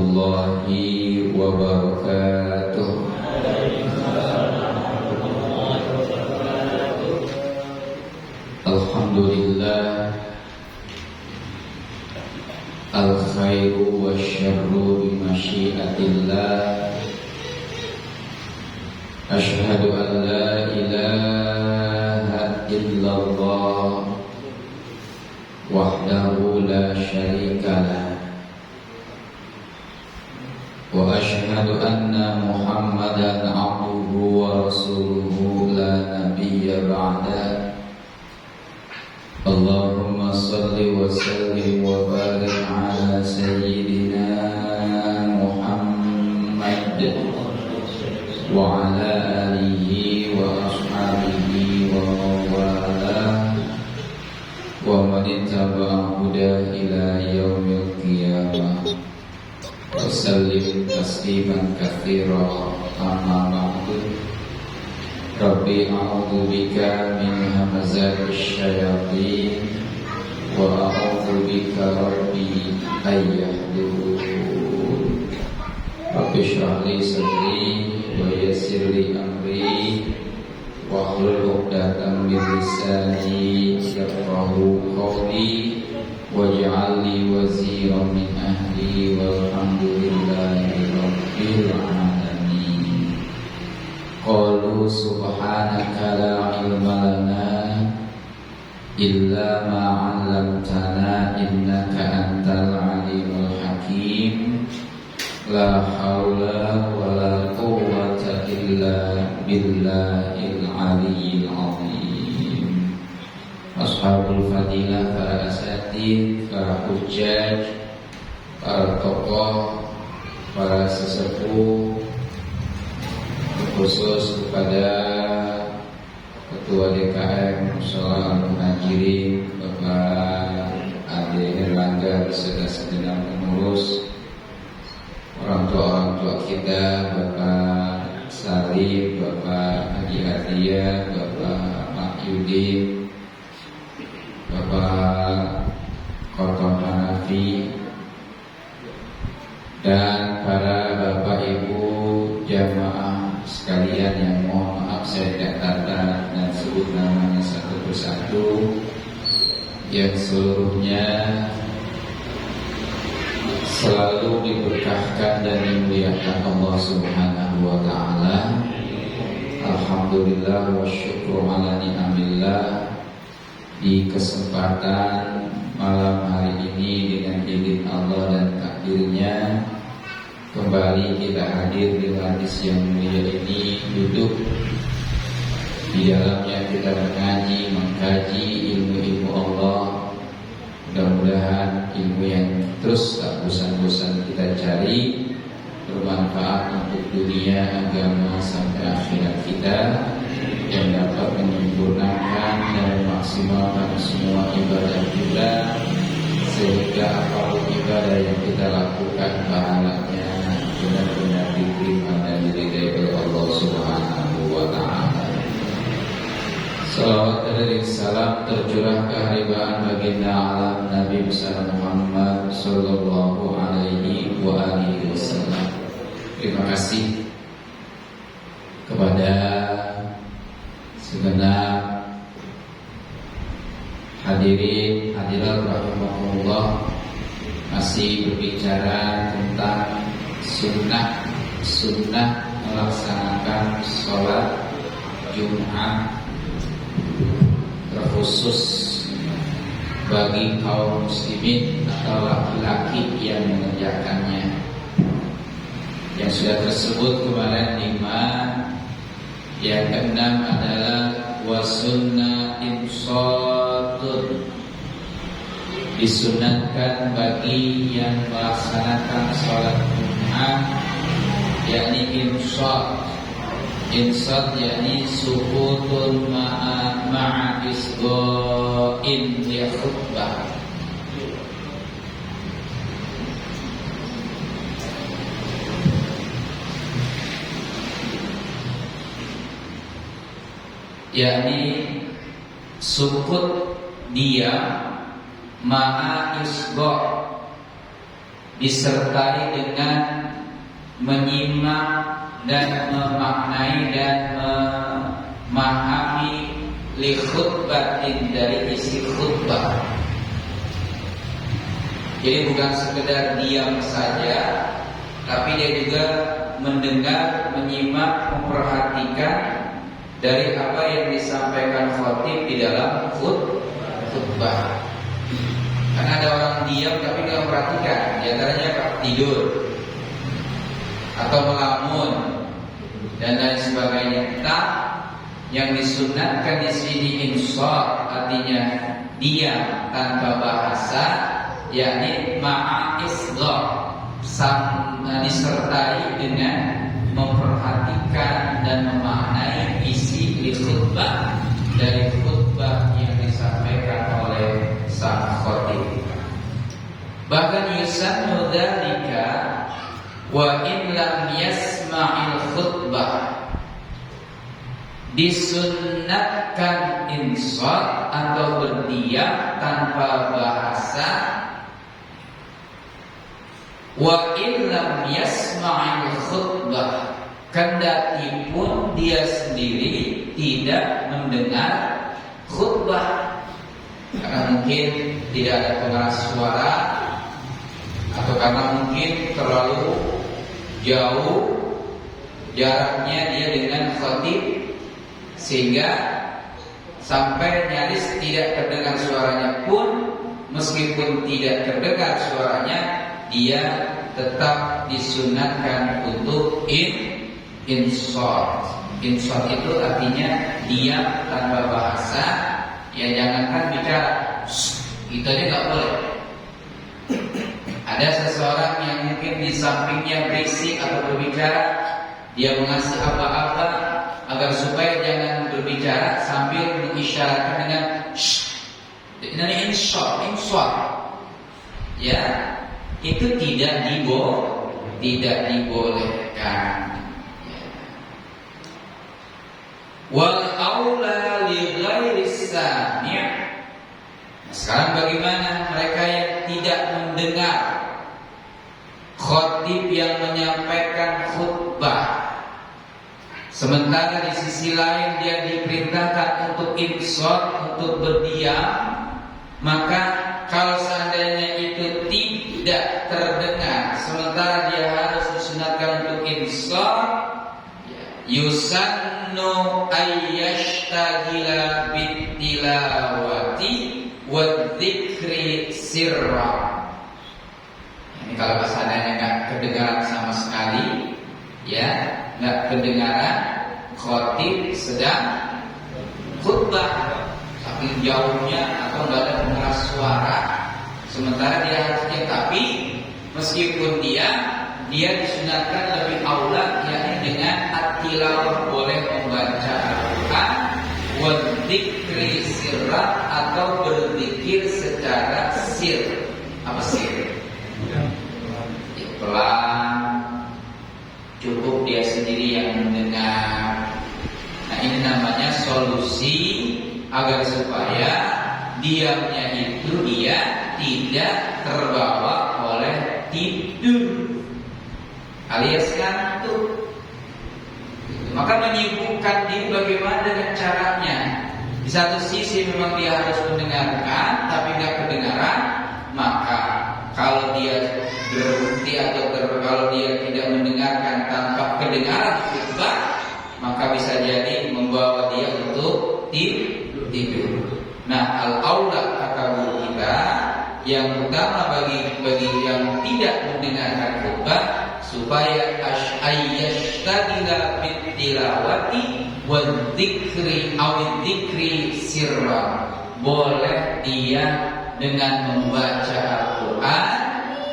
warahmatullahi wabarakatuh. Alhamdulillah, al-khairu wasyarru bimasyiatillah. Asyhadu an la ilaha illallah wahdahu la syarikalah, wa asyhadu anna Muhammadan abduhu wa rasuluhu la nabiyya ba'da. Allahumma salli wa sallim wa barik ala sayyidina Muhammad wa ala alihi wa ashabihi wa mawala wa man ittaba'a huda ila yaumil qiyamah. Wa sallim tasliman katsira, amma ba'du. Rabbi a'udzu bika min hamazatis syayatin wa a'udzu bika rabbi ayyahdurun. Rabbi shrah li sadri wa yassir li amri wahlul 'uqdatam min lisani yafqahu qawli waj'al li waziran min ahli walhamdulillahi rabbil alamin. Qalu subhanaka la ilma lana illa ma 'allamtana innaka antal alimul hakim. La haula wa la quwwata illa billahil aliyyil azim. Ashabul fadilah, para asatidz, para hujjaj, para tokoh, para sesepuh, khusus kepada Ketua DKM Mushola Al-Muhajirin Bapak Ade Herlangga beserta segenap pengurus, orang tua kita, Bapak Salim, Bapak Haji Atia, Bapak Mak Yudi, Bapak Koton Hanafi, dan para Bapak Ibu jamaah sekalian yang mohon maaf saya tidak tata dan sebut namanya satu persatu, yang seluruhnya selalu diberkahkan dan dimuliakan Allah Subhanahu wa ta'ala. Alhamdulillah wa syukru ala ni'amillah. Di kesempatan malam hari ini dengan izin Allah dan takdirnya, kembali kita hadir di majlis yang mulia ini, duduk di dalamnya kita mengaji, mengkaji ilmu-ilmu Allah. Mudah-mudahan ilmu yang terus tak bosan-bosan kita cari bermanfaat untuk dunia, agama, sampai akhirat kita, yang dapat menyempurnakan dan memaksimalkan semua ibadah kita, sehingga apapun ibadah yang kita lakukan pahalanya benar-benar diterima dan diridai oleh Allah Subhanahu wa ta'ala. Salawat dan salam tercurah keharibaan baginda alam Nabi besar Muhammad sallallahu alaihi wa alihi wasallam. Terima kasih kepada segenap hadirin hadirat rahimahullah, masih berbicara tentang sunnah melaksanakan sholat Jumat, terkhusus bagi kaum muslimin atau laki-laki yang mengerjakannya. Yang sudah tersebut kemarin 5. Yang ke-6 adalah wasunnah insatun, disunatkan bagi yang melaksanakan sholat Jumat, yakni insat yakni sukutun ma'a isgo'in li khutbah. Yakni sukut dia ma'a isgo', disertai dengan menyimak dan memaknai dan memahami li khutbatin, dari isi khutbah. Jadi bukan sekedar diam saja, tapi dia juga mendengar, menyimak, memperhatikan dari apa yang disampaikan khatib di dalam khutbah. Karena ada orang diam tapi nggak memperhatikan, di antaranya tidur atau melamun dan lain sebagainya. Yang disunatkan di sini insaf, artinya diam tanpa bahasa, yakni ma'isghar, disertai dengan memperhatikan dan memaknai isi khutbah dari khutbah yang disampaikan oleh sang khatib. Bahkan yusannu dzalika wa in lam yasma'il khutbah, disunnatkan insaf atau berdiam tanpa bahasa. Wa illam yasma'il khutbah, kendati pun dia sendiri tidak mendengar khutbah, karena mungkin tidak ada pengeras suara, atau karena mungkin terlalu jauh jaraknya dia dengan khatib, sehingga sampai nyaris tidak terdengar suaranya pun. Meskipun tidak terdengar suaranya, dia tetap disunatkan untuk insaf. Insaf itu artinya diam tanpa bahasa. Ya, jangankan bicara, itu aja nggak boleh. Ada seseorang yang mungkin di sampingnya berisik atau berbicara, dia mengasih apa-apa agar supaya jangan berbicara sambil mengisyaratkan dengan ini insaf. Ya, itu tidak dibolehkan. Wal aula li ghairi sami'. Sekarang bagaimana mereka yang tidak mendengar khatib yang menyampaikan khutbah, sementara di sisi lain dia diperintahkan untuk insaf, untuk berdiam? Maka kalau seandainya itu tidak terdengar, sementara dia harus disunatkan untuk insaf, yusannu ayyashtagila bittilawati wadzikri sirra. Ini kalau seandainya nggak kedengaran sama sekali, ya, nggak kedengaran khatib sedang khutbah, tapi jauhnya atau nggak ada pengeras suara, sementara dia harusnya, tapi meskipun dia disunatkan lebih aula, yakni dengan at-tilawah, boleh membaca Al-Quran, wa dzikri sirra, atau berzikir secara sir. Apa sir? Pelan, cukup dia sendiri yang mendengar. Nah, ini namanya solusi agar supaya diamnya itu dia tidak terbawa oleh tidur alias ngantuk. Maka menyibukkan diri bagaimana dengan caranya? Di satu sisi memang dia harus mendengarkan, tapi nggak kedengaran. Maka kalau dia berhenti atau kalau dia tidak mendengarkan tanpa kedengaran khutbah, maka bisa jadi membawa dia untuk tidur. Nah, al-aula kata guru kita, yang utama bagi yang tidak mendengarkan khutbah, supaya ayyashtagila bittilawati wadzikri awadzikri sirra, boleh dia dengan membaca Al-Quran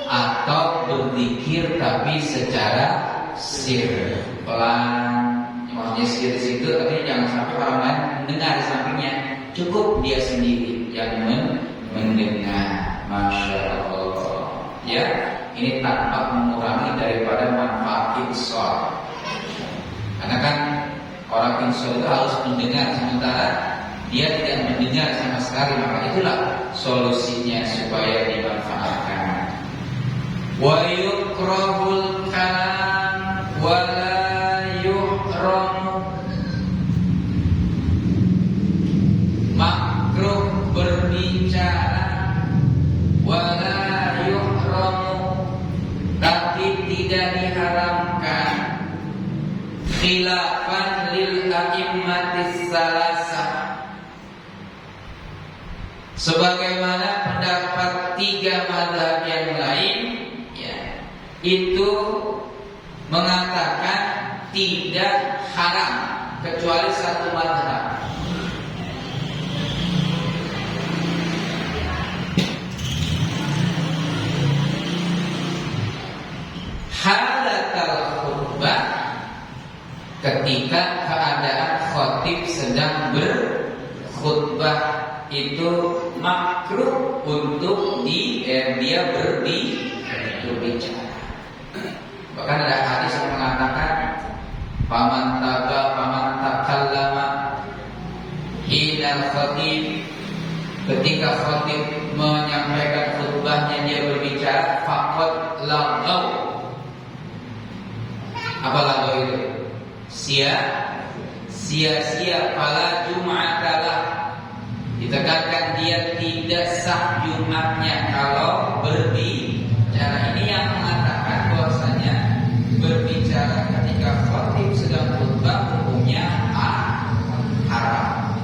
atau berzikir tapi secara sir, pelan. Maksudnya sir di situ artinya jangan sampai orang lain mendengar di sampingnya, cukup dia sendiri yang mendengar. Masya Allah. Ya, ini tanpa mengurangi daripada manfaat insaf. Karena kan orang insaf itu harus mendengar, sementara dia tidak mendengar sama sekali. Maka itulah solusinya supaya dimanfaatkan. Wa yukrahul kalam wa la yuhramu. Makruh berbicara wa la yuhramu, tapi tidak diharamkan. Khilafan lil a'immatis salasah, sebagaimana pendapat 3 mazhab yang lain, ya, itu mengatakan tidak haram kecuali 1 mazhab. Halatal khutbah, ketika keadaan khatib sedang berkhutbah, itu makruh untuk dia berbicara. Bahkan ada hadis yang mengatakan paman takallama hinal khatib, ketika khatib menyampaikan khutbahnya dia berbicara, faqad laghaw. Apa laghaw itu? Sia-sia, fala jum'atalah, ditekankan dia tidak sah Jumatnya kalau berbicara. Ini yang mengatakan bahwasanya berbicara ketika khatib sedang khutbah hukumnya haram.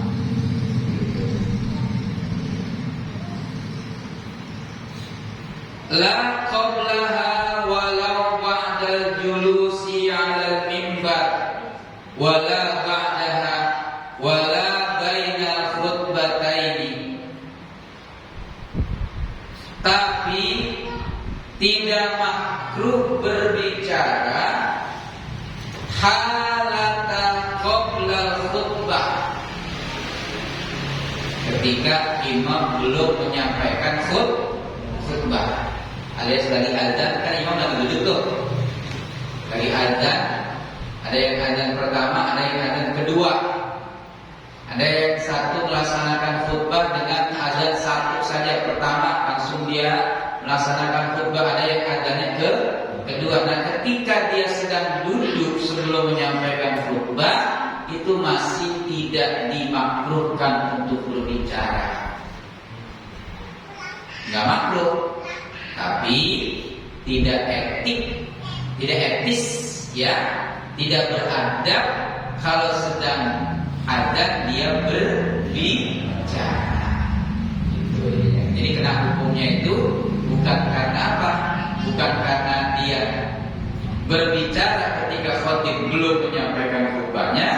La qablaha walau ba'dal julusi 'alal mimbar wala ba'daha wala bainal khutbataini. Tapi tidak makruh berbicara halata qoblal khutbah, ketika imam belum menyampaikan khutbah. Alias dari azan, kan imam lagi duduk tuh. Dari azan, ada yang azan pertama, ada yang azan kedua. Ada yang satu melaksanakan khutbah dengan azan satu saja pertama, langsung dia melaksanakan khutbah. Ada yang azannya kedua. Nah, ketika dia sedang duduk sebelum menyampaikan khutbah, itu masih tidak dimakruhkan untuk berbicara. Nggak makruh, tapi tidak etis, ya, tidak beradab kalau sedang ada dia berbicara. Gitu, ya. Jadi kena hukumnya itu bukan karena apa? Bukan karena dia berbicara ketika khatib belum menyampaikan khutbahnya,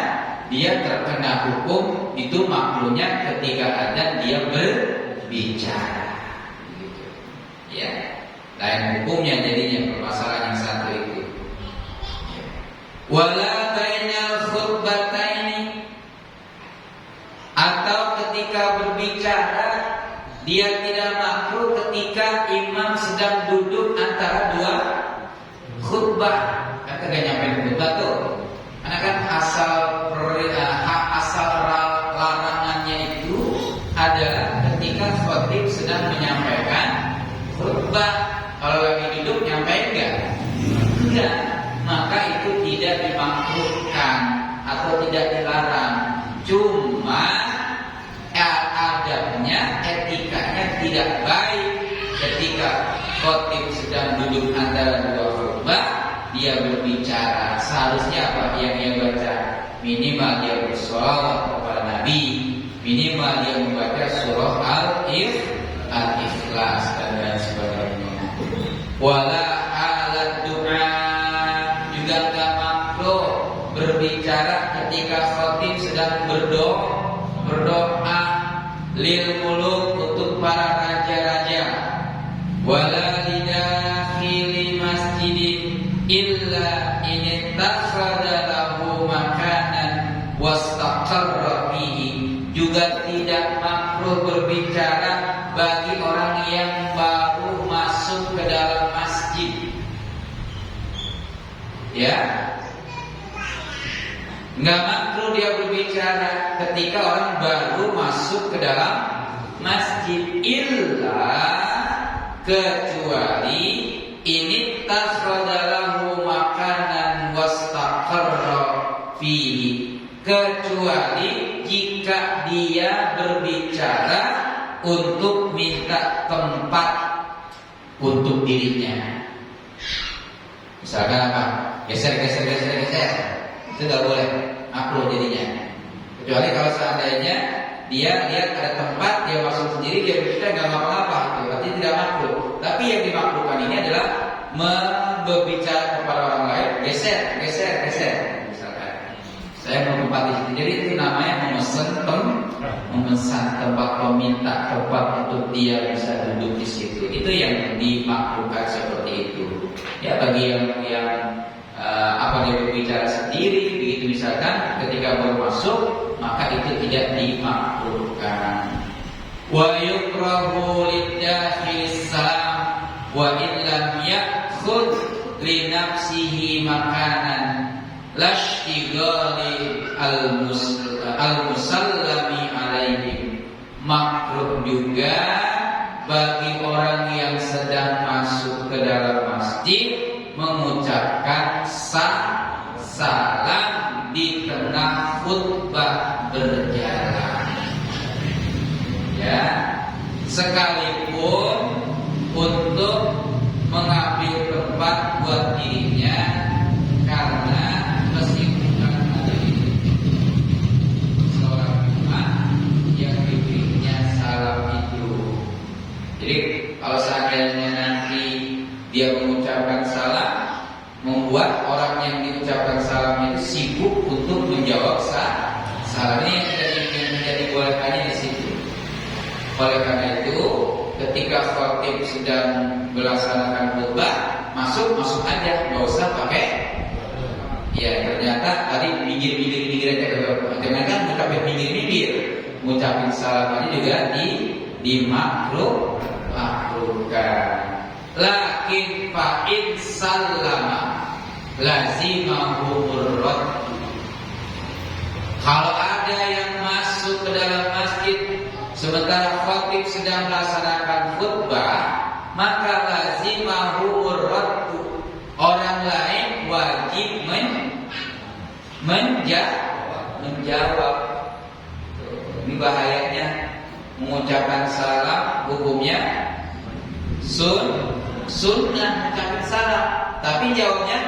dia terkena hukum itu makruhnya ketika ada dia berbicara. Gitu. Ya, lain hukumnya jadinya permasalahan yang satu itu. Wala bainal khutbataini, atau ketika berbicara dia tidak makruh ketika imam sedang duduk antara 2 khutbah. Kan kagak nyampe khutbah tuh. Karena kan asal larangannya itu adalah ketika khatib sedang menyampaikan khutbah. Kalau lagi duduk nyampe enggak, maka itu tidak dimakruhkan atau tidak dilarang. Cuma adabnya, etikanya tidak baik ketika khatib sedang duduk antara 2 khutbah dia berbicara. Seharusnya apa yang dia baca? Minimal dia bersolawat kepada Nabi, minimal dia membaca surah Al-Ikhlas dan lain sebagainya. Wala alat doa, juga gak makruh berbicara ketika khatib sedang berdoa lil muluk, untuk para raja-raja. Wala lidakhili masjidin illa inittakhadha lahu makanan wastaqarra fihi. Juga tidak makruh berbicara bagi orang yang baru masuk ke dalam masjid. Ya, nggak makruh dia berbicara ketika orang baru masuk ke dalam masjid, illa kecuali ini takhadalahu makanan wastaqarra fihi, kecuali jika dia berbicara untuk minta tempat untuk dirinya. Misalkan apa? Geser, itu nggak boleh, makruh jadinya. Kecuali kalau seandainya dia lihat ada tempat, dia masuk sendiri, dia berbicara nggak ngapa-ngapa, itu berarti tidak makruh. Tapi yang dimakruhkan ini adalah berbicara kepada orang lain, geser. Misalkan saya mau tempat di situ, jadi itu namanya memesan tempat, meminta tempat untuk dia bisa duduk di situ. Itu yang dimakruhkan seperti itu. Ya, bagi yang dia berbicara sendiri, begitu misalkan ketika baru masuk, maka itu tidak dimakruhkan. Wa yukrahu lidakhilis salam wa illam ya'khudh li nafsihi makanan lashtighali al-musallami alaihim. Makruh juga bagi orang yang sedang masuk ke dalam masjid mengucapkan salam di tengah khutbah berjalan. Ya, sekalipun untuk mengambil tempat buat dirinya, karena meskipun ada seorang imam yang diberinya salam itu. Jadi kalau seandainya nanti dia mengucapkan salam, membuat orang yang diucapkan salam itu sibuk untuk menjawab salam. Ini yang menjadi bolehkannya di situ. Oleh karena itu, ketika khatib sedang melaksanakan khutbah, masuk aja, nggak usah pakai. Ya, ternyata tadi minggir aja, jangan kan ngucapin minggir, ngucapin salam aja juga dimakruhkan. Lakin fa'in sallama lazimahu murrad. Kalau ada yang masuk ke dalam masjid sementara khatib sedang melaksanakan khutbah, maka lazimahu murrad. Orang lain wajib menjawab. Ini bahayanya mengucapkan salam, hukumnya sunnah mengucapkan salam, tapi jawabnya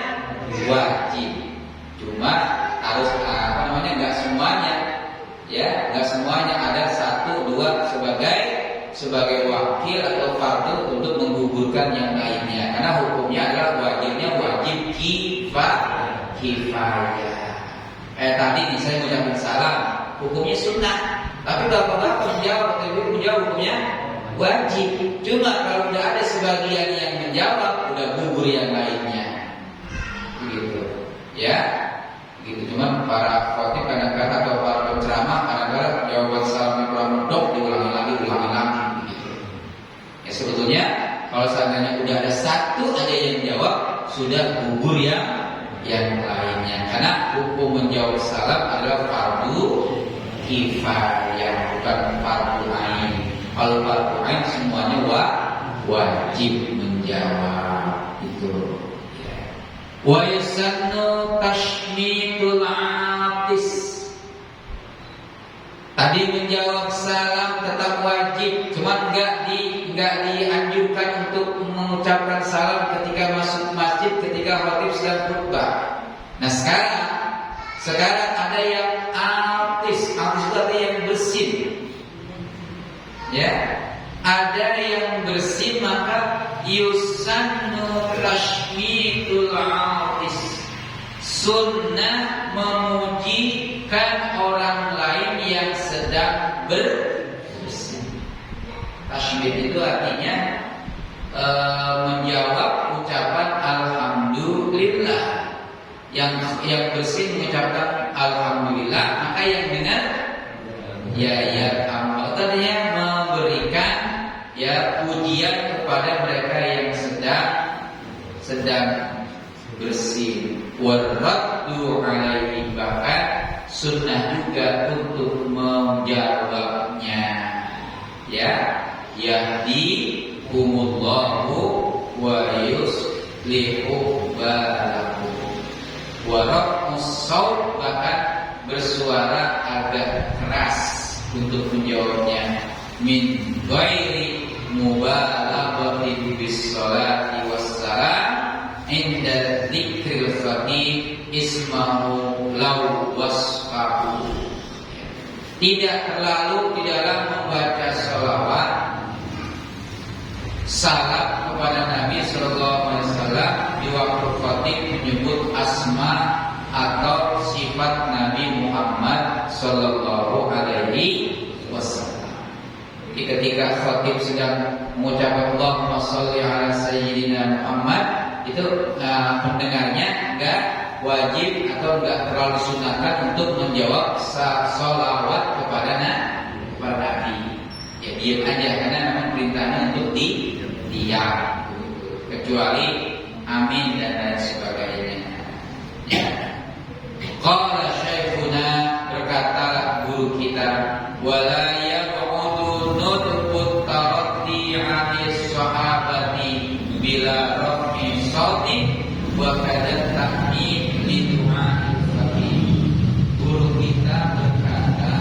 wajib. Cuma harus nggak semuanya, ya, nggak semuanya ada 1-2 sebagai wakil atau fardu untuk menggugurkan yang lainnya. Karena hukumnya adalah wajib kifayah. Tadi nih saya mengucapkan salam, hukumnya sunnah, tapi bapak-bapak menjawab atau ibu menjawab, hukumnya wajib. Cuma kalau udah ada sebagian yang menjawab, udah gugur yang lainnya, gitu. Ya, gitu. Cuma para khatib kadang-kadang atau para penceramah kadang-kadang jawaban salam yang kurang medok diulangi lagi, gitu. Ya, sebetulnya kalau seandainya udah ada satu aja yang jawab, sudah gugur yang lainnya. Karena hukum menjawab salam adalah fardu kifayah, bukan fardu ain. Kalau fardu ain semuanya wajib menjawab itu. Wa yusannu tashmitul atis. Tadi menjawab salam tetap wajib, cuma enggak dianjurkan untuk mengucapkan salam ketika masuk masjid, ketika khatib sedang khutbah. Nah, sekarang ada yang atis itu ada yang bersin. Ya, ada yang bersin, maka yusannu tashmitul atis. Sunnah memujikan orang lain yang sedang bersin. Tashmid itu artinya menjawab ucapan alhamdulillah. Yang bersin mengucapkan alhamdulillah, maka yang dengar ya artinya memberikan pujian kepada mereka yang sedang bersin. Waraddu alaihi, bahkan sunnah juga untuk menjawabnya. Ya, yahdikumullahu wa yuslihu balahu. Wa raf'us shaut, bahkan bersuara agak keras untuk menjawabnya, min ghairi mubalaghatin bis sholati wassalam inda dzikril khatib ismahu law wasfahu. Tidak terlalu di dalam membaca sholawat salam kepada Nabi Sallallahu Alaihi Wasallam di waktu khatib menyebut asma atau sifat Nabi Muhammad Sallallahu Alaihi Wasallam. Jadi ketika khatib sedang mengucapkan Allahumma sholli ala sayyidina Muhammad, itu pendengarnya enggak wajib atau enggak terlalu disunahkan untuk menjawab sholawat kepada Nabi. Ya diam aja, karena memang perintahnya untuk diam, kecuali amin dan lain sebagainya. Qala syekhuna, berkata guru kita, wala yaqudu nutqut taraddi 'anis sahabati bila rafi shautin wa kadza tahmid li du'a'il faqih. Guru kita berkata,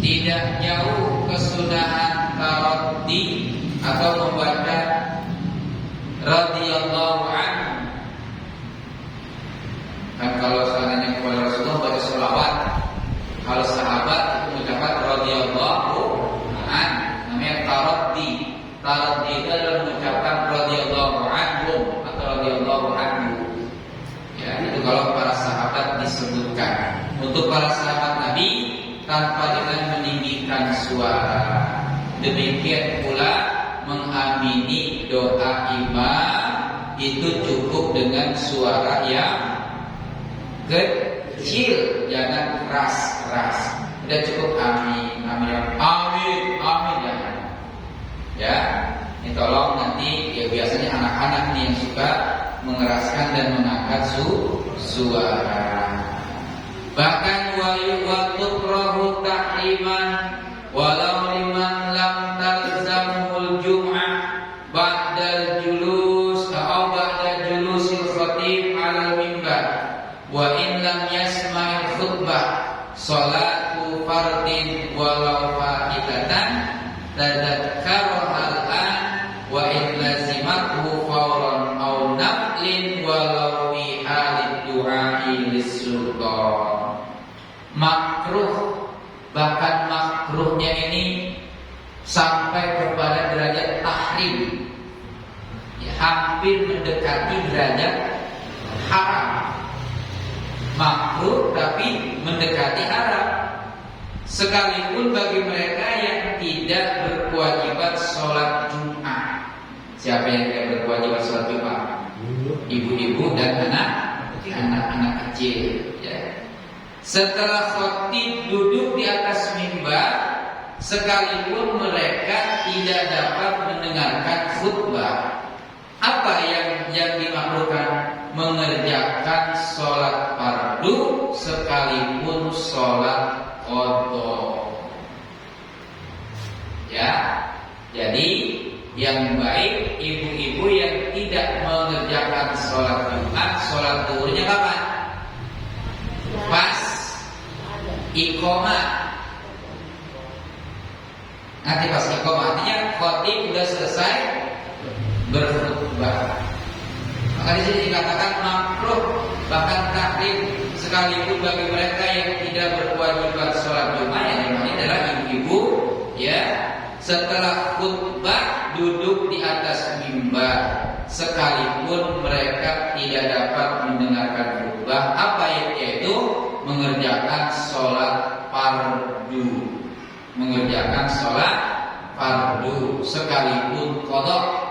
tidak jauh kesunahan taraddi atau membaca radhiyallahu anhu. Kan kalau seandainya kepada Rasulullah baca sholawat, kalau sahabat itu mengucapkan radhiyallahu anhu, namanya taraddi. Taraddi itu adalah mengucapkan radhiyallahu anhu atau radhiyallahu anhu. Ya, itu kalau para sahabat disebutkan. Untuk para sahabat Nabi tanpa dengan meninggikan suara. Demikian pula mengamini doa imam itu cukup dengan suara yang kecil, jangan keras-keras. Udah cukup amin, amin, amin, amin, jangan. Ya, ini tolong nanti ya, biasanya anak-anak nih yang suka mengeraskan dan mengangkat suara. Bahkan wa tukrahu tahriman walau liman lam talzamul jum'ah ba'dal julus atau ba'da julusil khatib 'alal mimbar wa in lam yasma'il khutbah salatu fardin walau fa'idatan tadzakkara al-an wa in lazimathu fawran aw naflin walau fi halid du'a'i lis-sultan. Makruh, bahkan makruhnya ini sampai kepada derajat tahrim, ya, hampir mendekati derajat haram. Makruh tapi mendekati haram. Sekalipun bagi mereka yang tidak berkewajiban sholat Jumat. Siapa yang tidak berkewajiban sholat Jumat? Ibu-ibu dan anak-anak kecil, ya. Setelah khatib duduk di atas mimbar, sekalipun mereka tidak dapat mendengarkan khutbah, apa yang dimakruhkan? Mengerjakan sholat fardu sekalipun sholat qadha. Ya, jadi yang baik ibu-ibu yang tidak mengerjakan sholat Jumat, sholat zuhurnya kapan? Pas iqamah. Nanti pas iqamah, artinya khatib sudah selesai berkhutbah. Maka di sini dikatakan makruh, bahkan tahrim sekalipun bagi mereka yang tidak berkewajiban sholat Jumat, yang namanya adalah ibu-ibu, ya, setelah khutbah duduk di atas mimbar, sekalipun mereka tidak dapat mendengarkan khutbah, apa yaitu mengerjakan sholat fardu, mengerjakan sholat fardu sekalipun qadha.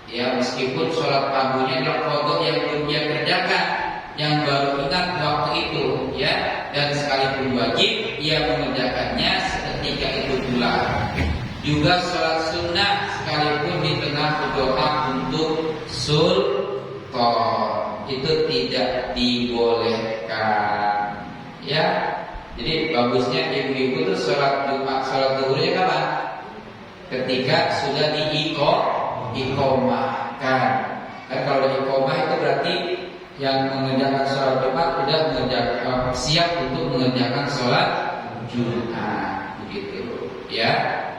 Ya, meskipun sholat fardunya adalah qadha yang belum dia kerjakan, yang baru ingat waktu itu, ya, dan sekalipun wajib ia mengerjakannya seketika itu pula. Juga sholat sunnah sekalipun di tengah berdoa untuk sultan itu tidak dibolehkan. Ya, jadi bagusnya ibu-ibu itu sholat Jumat, sholat zuhurnya kapan? ketika sudah diiqomahkan. Kan kalau diiqomah itu berarti yang mengerjakan sholat Jumat sudah mengerjakan, siap untuk mengerjakan sholat Jumat, begitu. Ya,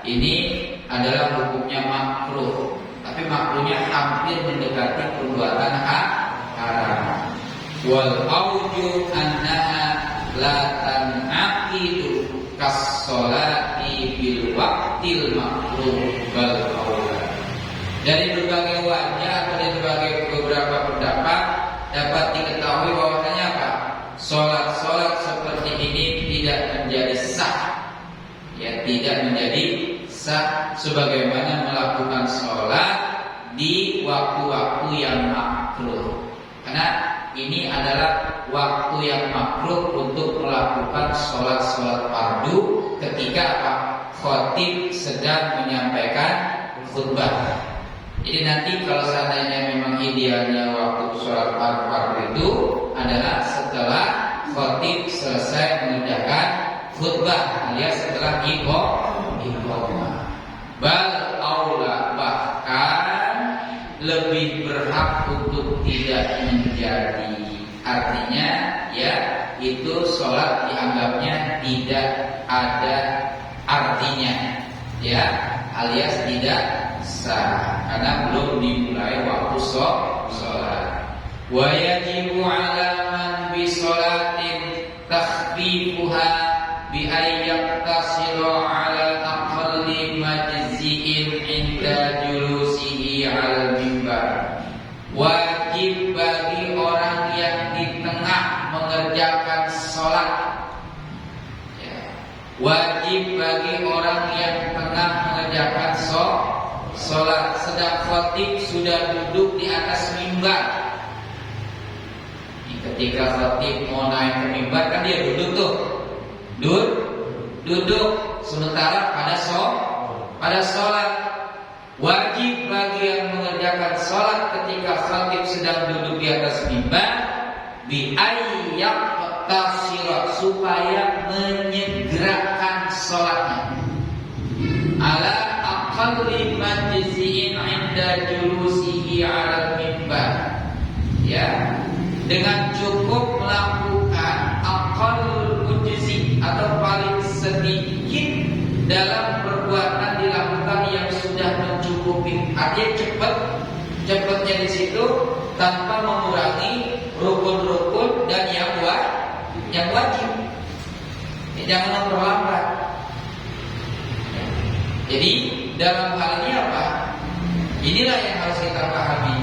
ini adalah hukumnya makruh, tapi makruhnya hampir mendekati perbuatan haram. Wal auju annaha la tan'aqidu kas-sholati bil waqtil makruh bal aula. Dari berbagai wajah atau dari berbagai beberapa pendapat dapat diketahui bahwasanya apa? Sholat-sholat seperti ini tidak menjadi sah. Ya, tidak menjadi sah sebagaimana melakukan sholat di waktu-waktu yang makruh. Karena ini adalah waktu yang makruh untuk melakukan sholat-sholat fardu ketika apa? Khatib sedang menyampaikan khutbah. Jadi nanti kalau seandainya memang idealnya waktu sholat fardu itu adalah setelah khatib selesai mengerjakan khutbah, alias setelah iqamah. Bal aula, bahkan lebih berhak untuk tidak menjadi. Artinya ya, itu sholat dianggapnya tidak ada artinya, ya, alias tidak sah karena belum dimulai waktu sholat. Wa yajibu 'ala man bi sholatin takhfifuha bi ayyaqtasira 'ala aqalli majzi'in 'inda julusihi 'ala mimbar. Wajib bagi orang yang di tengah mengerjakan sholat, ya. Wajib bagi orang yang tengah mengerjakan sholat sedang khatib sudah duduk di atas mimbar. Ketika khatib mau naik ke mimbar kan dia duduk tuh, duduk. Sementara pada sholat wajib bagi yang mengerjakan sholat ketika khatib sedang duduk di atas mimbar bi ayyaqtasira, supaya menyegerakan sholatnya ala aqalli majzi'in 'inda julusihi 'ala mimbar, ya, dengan cukup melakukan aqallul mujzi atau paling sedikit dalam perbuatan dilakukan yang sudah mencukupi. Artinya cepatnya di situ tanpa mengurangi rukun-rukun dan yang wajib. Jangan memperlambat. Jadi dalam hal ini apa? Inilah yang harus kita pahami.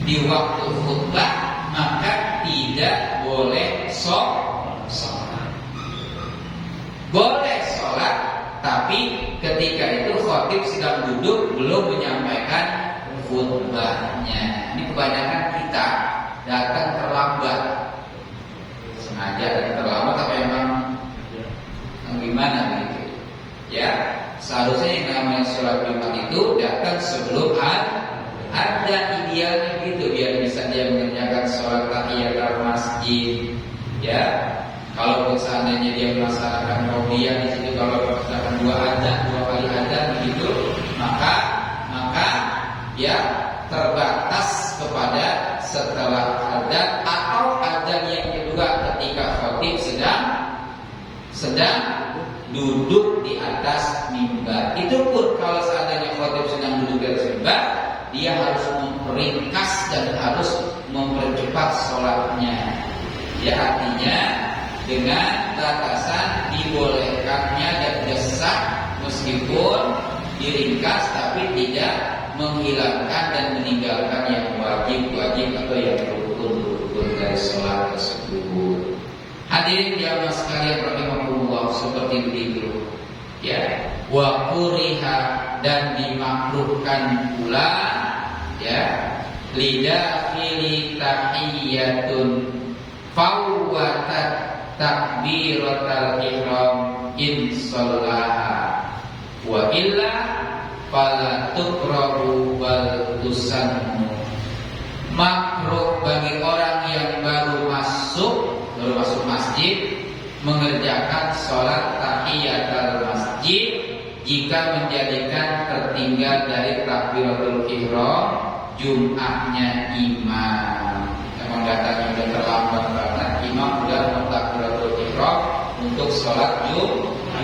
Di waktu khutbah maka tidak boleh sholat. Boleh sholat, tapi ketika itu khatib sedang duduk belum menyampaikan khutbahnya. Ini kebanyakan kita datang terlambat, sengaja datang terlambat atau emang gimana gitu, ya. Seharusnya yang namanya sholat Jumat itu datang sebelum ada idealnya gitu, biar bisa dia mengerjakan sholat tahiyatul masjid, ya. Kalau seandainya dia melaksanakan qabliyah di situ, kalau misalkan dua kali adzan begitu, maka ya terbatas kepada setelah adzan atau adzan yang kedua ketika khatib sedang duduk di atas mimbar. Itu pun kalau seandainya khatib sedang duduk di atas mimbar, dia harus memperingkas dan harus mempercepat sholatnya. Ya, artinya dengan batasan dibolehkannya dan sah meskipun diringkas, tapi tidak menghilangkan dan meninggalkan yang wajib atau yang rukun dari sholat tersebut. Hadirin jamaah sekalian rahimakumullah, seperti itu, ya. Wa kuriha, dan dimakruhkan pula, ya, lidakhili tahiyyatun fawwatat takbiratul ihram in shallaha wa illa fala tukrahu wal tusannu. Makruh bagi orang yang baru masuk masjid mengerjakan sholat tahiyatul masjid jika menjadikan tertinggal dari takbiratul ihram Jum'ahnya imam. Memang datangnya udah terlambat banget, imam udah takbiratul ihram untuk sholat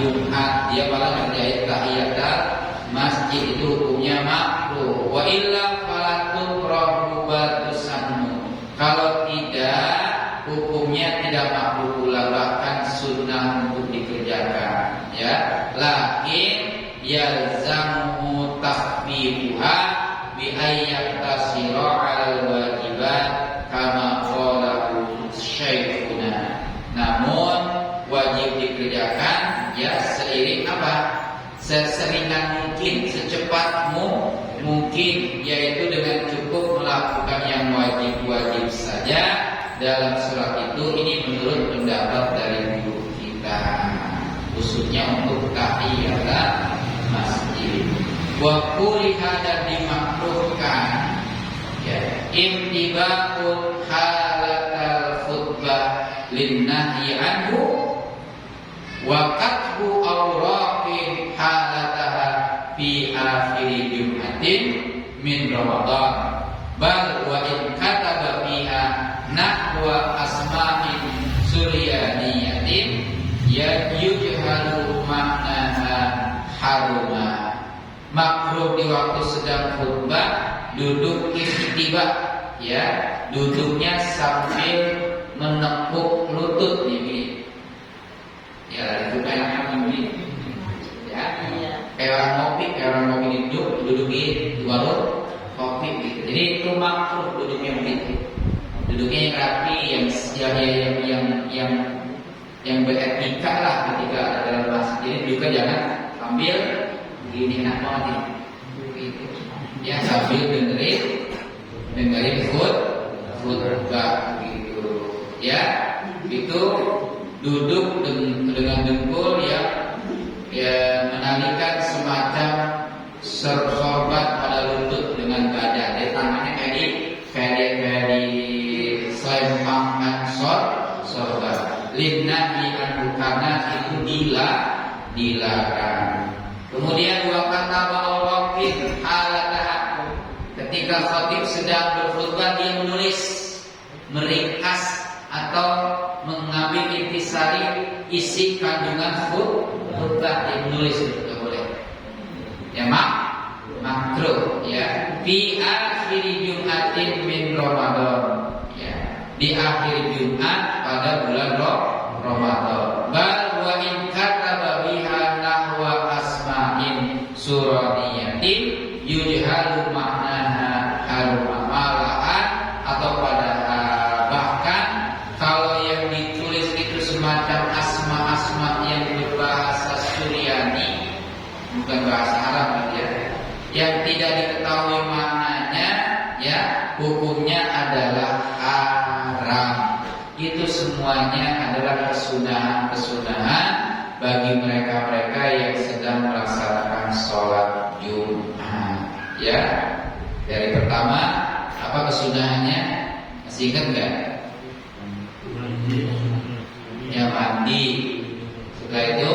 Jumat, dia malah ngerjain tahiyatul masjid, itu hukumnya makruh. Wa illa falatul rohubatusanu, kalau tidak hukumnya tidak makruh pula, bahkan sunnah untuk dikerjakan. Ya, lakin yalzamu tahfifuha bi ayyaktasira 'alal wajibat kama qala syekhuna. Namun wajib dikerjakan ya seiring apa? Seseringan mungkin, secepat mungkin, yaitu dengan cukup melakukan yang wajib-wajib saja dalam surat itu. Ini menurut pendapat dari guru kita, khususnya untuk tahiyatul masjid. Wa kuriha, dan dimakruhkan ya imtiba'ul halatal khutbah linnahyi anhu wa katbu awraqin halataha fi akhiri jum'atin min Ramadan, bal wa in kataba fiha nahwa asma'in suryaniyatin ya yujhalu maknaha haruma. Makruh di waktu sedang khutbah duduk istiba, ya, duduknya sambil menepuk lutut nih. Ya, duduk kayak begini. Ya, kayak orang ngopi duduk di warung kopi gitu. Jadi itu makruh duduknya begitu. Duduknya yang rapi, yang beretika lah ketika ada dalam masjid. Jadi juga jangan sambil begini, enak banget nih. Gitu. Ya, sambil dengerin khutbah gitu. Ya, itu duduk dengan dengkul ya menalikan semacam sorbat pada lutut dengan badan. Jadi tangannya kayak di selempangkan sorbat. Linnahi anhu, karena itu dilarang. Kemudian wa kataba awraqin halataha, ketika khatib sedang berkhutbah dia menulis, meringkas atau mengambil intisari isi kandungan khutbah, dia menulis, itu tidak boleh. Ya, makruh ya. Fi akhiri Jum'atin min Ramadan, ya, di akhir Jumat pada bulan Ramadan. Bal wa in kataba biha nahwa asma'in suraniyatin yujhalu maknaha haruma, malahan atau pada bahkan kalau yang ditulis itu semacam asma-asma yang berbahasa Suryani, bukan bahasa Arab ya, yang tidak diketahui maknanya, ya, hukumnya adalah haram. Itu semuanya adalah kesunahan bagi mereka-mereka yang sedang melaksanakan sholat Jumat. Ya, dari pertama apa kesunahannya? Masih ingat nggak? Ya, mandi. Setelah itu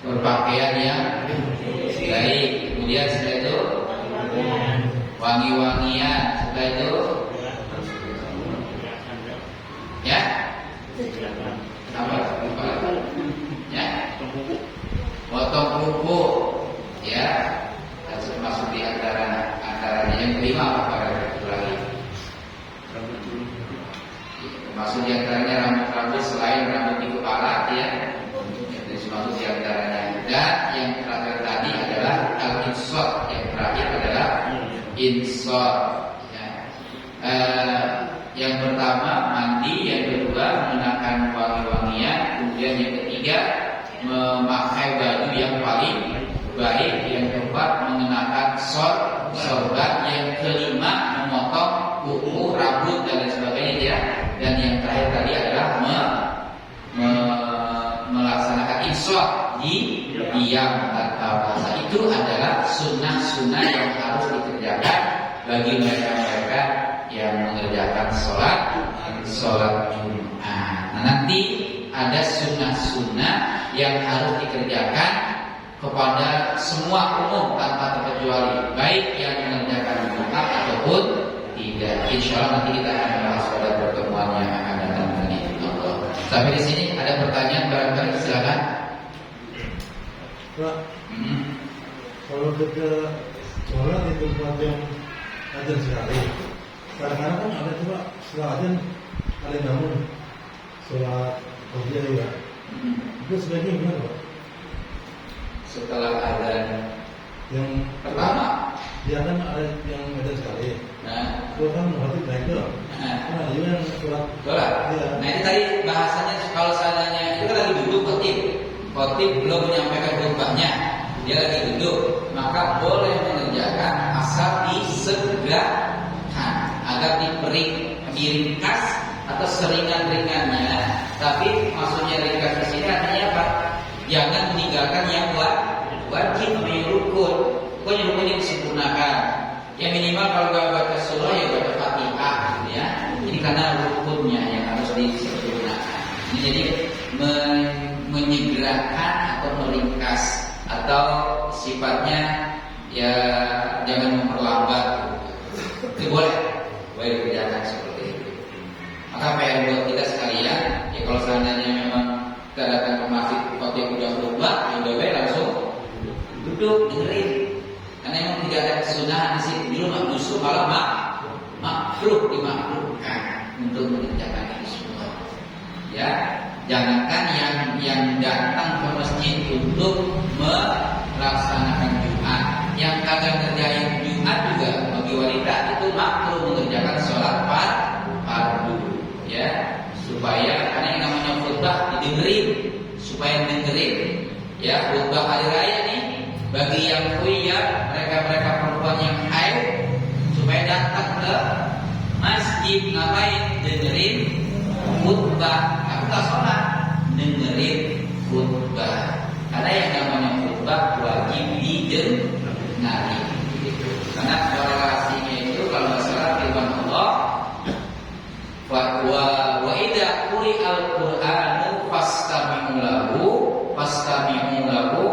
berpakaian yang baik. Kemudian setelah itu wangi-wangian. Setelah itu ya apa? Ya, potong kuku. Ya, termasuk di antaranya. Yang kelima apa lagi? Termasuk di antaranya rambut-rambut selain rambut di kepala, ya. Itu termasuk di antaranya. Dan yang terakhir tadi adalah al-insot. Yang terakhir adalah insot. Ya. Yang pertama mandi, yang kedua mengenakan wangi-wangian, kemudian yang ketiga memakai baju yang paling baik, yang keempat mengenakan sorban, yang kelima memotong kuku, rambut dan lain sebagainya, ya. Dan yang terakhir tadi adalah melaksanakan insot di diam tanpa bahasa. Itu adalah sunnah-sunnah yang harus dikerjakan bagi mereka-mereka yang mengerjakan sholat Jumat. Nah, nanti ada sunnah-sunnah yang harus dikerjakan kepada semua umum tanpa terkecuali, baik yang mengerjakan Jumat ataupun tidak. Insya Allah nanti kita akan bahas pada pertemuan yang akan datang dari Allah. Sampai di sini ada pertanyaan barangkali, silakan. Pak, kalau kita sholat di tempat yang ada sekali, kadang-kadang kan ada coba setelah azan ada namun sholat kerja juga, itu sebaiknya gimana Pak? Setelah azan Yang pertama, dia kan ada yang ada sekali, nah, itu kan berarti baik tuh. Kan ada juga yang sholat. sholat. Iya. Nah ini tadi bahasanya kalau seandainya itu kan lagi duduk khotib belum menyampaikan khutbahnya, dia lagi duduk, maka boleh mengerjakan asal disegerakan agar diringkas atau seringan-ringannya. Tapi maksudnya ringkas di sini artinya apa? Jangan meninggalkan yang wajib, rukun. Pokoknya rukun yang disempurnakan. Ya minimal kalau nggak baca surah ya baca Fatihah, gitu ya. Jadi karena rukunnya yang harus disempurnakan. Ini jadi menyegerakan atau meringkas atau sifatnya ya jangan memperlambat. Itu boleh dikerjakan seperti itu. Maka PR buat kita sekalian, ya kalau seandainya memang kita datang ke masjid khotib udah berubah, ya udah baik langsung duduk dengerin. Karena memang tidak ada kesunahan di sini. Dulu justru malah makruh dimakruhkan untuk mengerjakan ini semua. Ya, jangankan yang datang ke masjid untuk melaksanakan Jumat, yang kagak ngerjain Jumat juga bagi wanita itu makruh mengerjakan sholat fardu, ya, supaya karena yang namanya khutbah didengerin, supaya dengerin, ya, khutbah hari raya nih bagi yang khusyuk, mereka perempuan yang haid, supaya datang ke masjid ngapain? Dengerin khutbah. Aku nggak sholat, dengerin khutbah. Karena yang namanya khutbah wajib didengari. Gitu. Karena korelasinya itu kalau nggak salah firman Allah, wa idza quri'al Qur'anu fastami'u lahu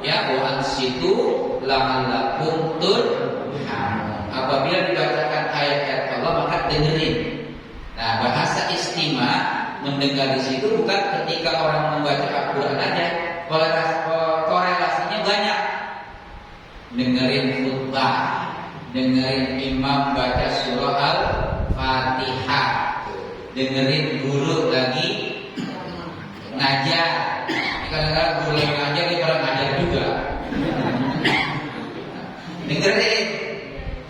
ya wa ansitu la'allakum turhamun. Apabila dibacakan ayat-ayat Allah maka dengerin. Nah, bahasa istima mendengar di situ bukan ketika orang membaca Al-Qur'an aja. Korelasinya banyak. Dengerin khutbah, dengerin imam baca surah Al-Fatihah, dengerin guru lagi ngajar. Kadang-kadang guru lagi ngajar dia orang ngajar juga. Dengerin,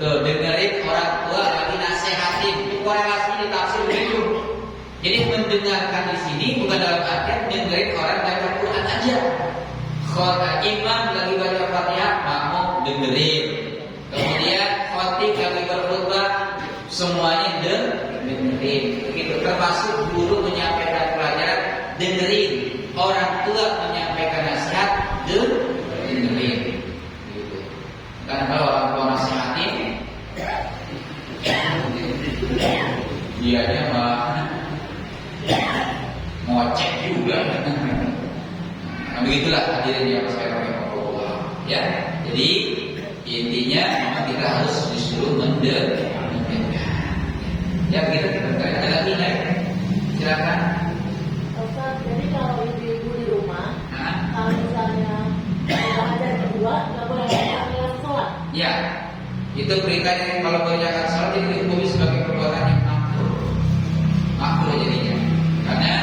tuh dengerin orang tua lagi nasihatin. Itu korelasinya ditafsir begitu. Jadi mendengarkan di sini bukan dalam artian dengerin orang baca Quran aja. Kalau imam lagi baca Fatihah, makmum dengerin. Kemudian khotib lagi berkhutbah, semuanya dengerin. Begitu. Termasuk guru menyampaikan pelajaran, dengerin. Orang tua menyampaikan nasihat, dengerin. Gitu. Karena kalau orang tua nasihatin, dianya malah ngocek juga. Nah, begitulah hadirin yang sekalian Allah. Ya, jadi intinya memang kita harus disuruh mendengar. Ya, kita ada lagi nih. Silakan. Ustaz, jadi kalau ibu-ibu di rumah, kalau misalnya ada kedua, nggak boleh mengerjakan sholat. Ya, itu perintahnya kalau mengerjakan sholat itu dihukumi sebagai perbuatan yang makruh jadinya. Karena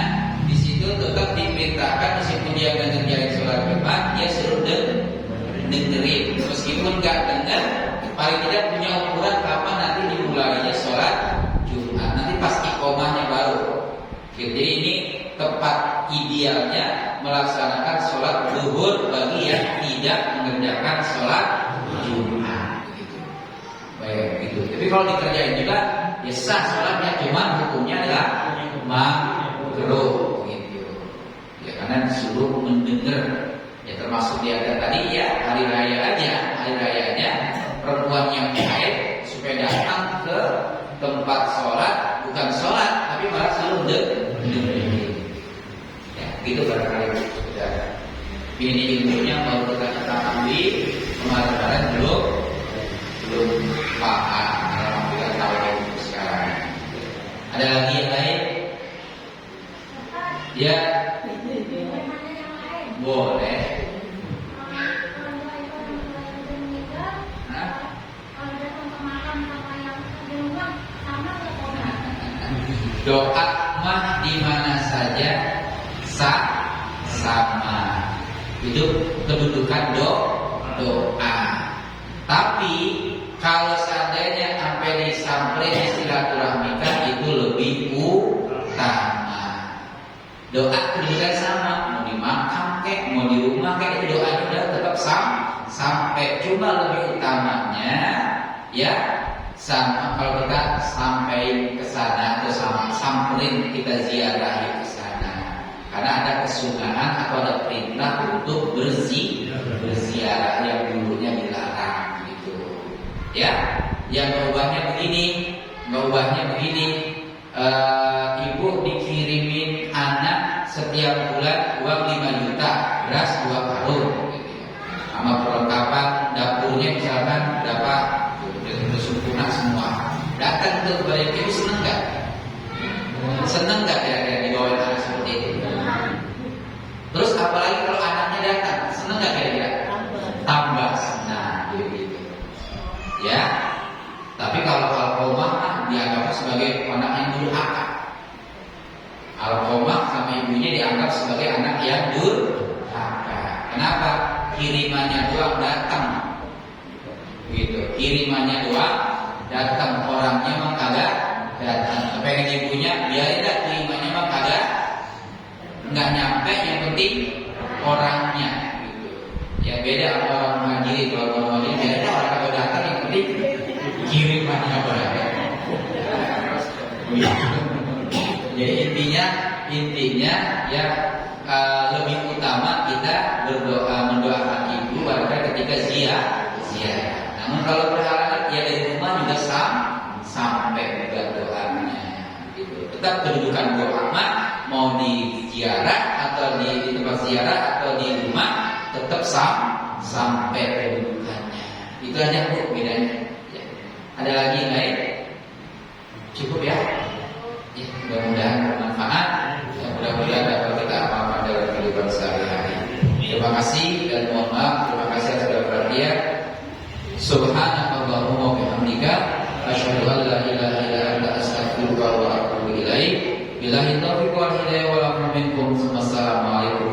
di situ tetap diperintahkan meskipun dia nggak ngerjain sholat Jumat, dia suruh dengerin. Meskipun nggak dengar, paling tidak punya ukuran kapan nanti dimulainya sholat Jumat. Nanti pas iqomahnya baru. Jadi ini tepat idealnya melaksanakan sholat zuhur bagi yang tidak mengerjakan sholat Jumat. Gitu. Baik, gitu. Tapi kalau dikerjain juga, ya sah sholatnya, cuma hukumnya adalah makruh gitu. Ya karena disuruh mendengar. Ya termasuk dia tadi ya hari rayanya perempuan yang haid supaya datang ke tempat sholat bukan sholat tapi malah suruh dengar. Ya gitu barangkali sudah. Ini ilmunya baru kita ketahui, kemarin belum paham. Alhamdulillah tahu itu sekarang. Ada lagi yang lain? Ya, boleh. Doa mah di mana saja sama. Itu kedudukan doa. Tapi kalau seandainya sampai disamperin silaturahmikan itu lebih utama. Doa kedudukan sama, mau di makam kek, mau di rumah kek, itu doa juga tetap sampai. Cuma lebih utamanya ya sama kalau kita sampai ke sana atau samperin kita ziarahi ke sana. Karena ada kesunahan atau ada perintah untuk berziarah yang dulunya dilarang gitu. Ya, yang mengubahnya begini, ibu dikirimin anak setiap bulan uang 5 juta, beras 2 karung gitu. Sama perlengkapan dapurnya misalkan berapa, udah sempurna semua. Datang ke kepada ibu, seneng nggak? Seneng nggak kira-kira dibawain anak seperti itu? Terus apalagi kalau anaknya datang, seneng nggak kira-kira? Tambah senang gitu. Ya. Tapi kalau alqomah dianggap sebagai anak yang durhaka. Alqomah sama ibunya dianggap sebagai anak yang durhaka. Kenapa? Kirimannya doang datang. Gitu. Kirimannya doang datang, orangnya mah kagak datang. Pengen ibunya biarin dah, kirimannya mah kagak nggak nyampe, yang penting orangnya gitu. Ya beda sama orang muhajirin. Kalau orang muhajirin biarin orang kagak datang, yang penting kirimannya berada. Jadi intinya ya lebih utama kita mendoakan ibu pada ketika ziarah. Namun kalau berhalangan ya dari rumah juga sampai juga doanya gitu. Tetap kedudukan doa mau di ziarah atau di tempat ziarah atau di rumah tetap sampai kedudukannya. Itu aja Bu bedanya. Ya. Ada lagi yang lain? Cukup ya? Ya, mudah-mudahan bermanfaat. Ya, mudah-mudahan dapat kita amalkan dalam kehidupan sehari-hari. Terima kasih dan mohon maaf. Terima kasih atas perhatian. Subhanallahumma wa bihamdika asyhadu an la ilaha illa anta astaghfiruka wa atubu ilaik. Billahi taufiq wal hidayah wal afu minkum. Wassalamualaikum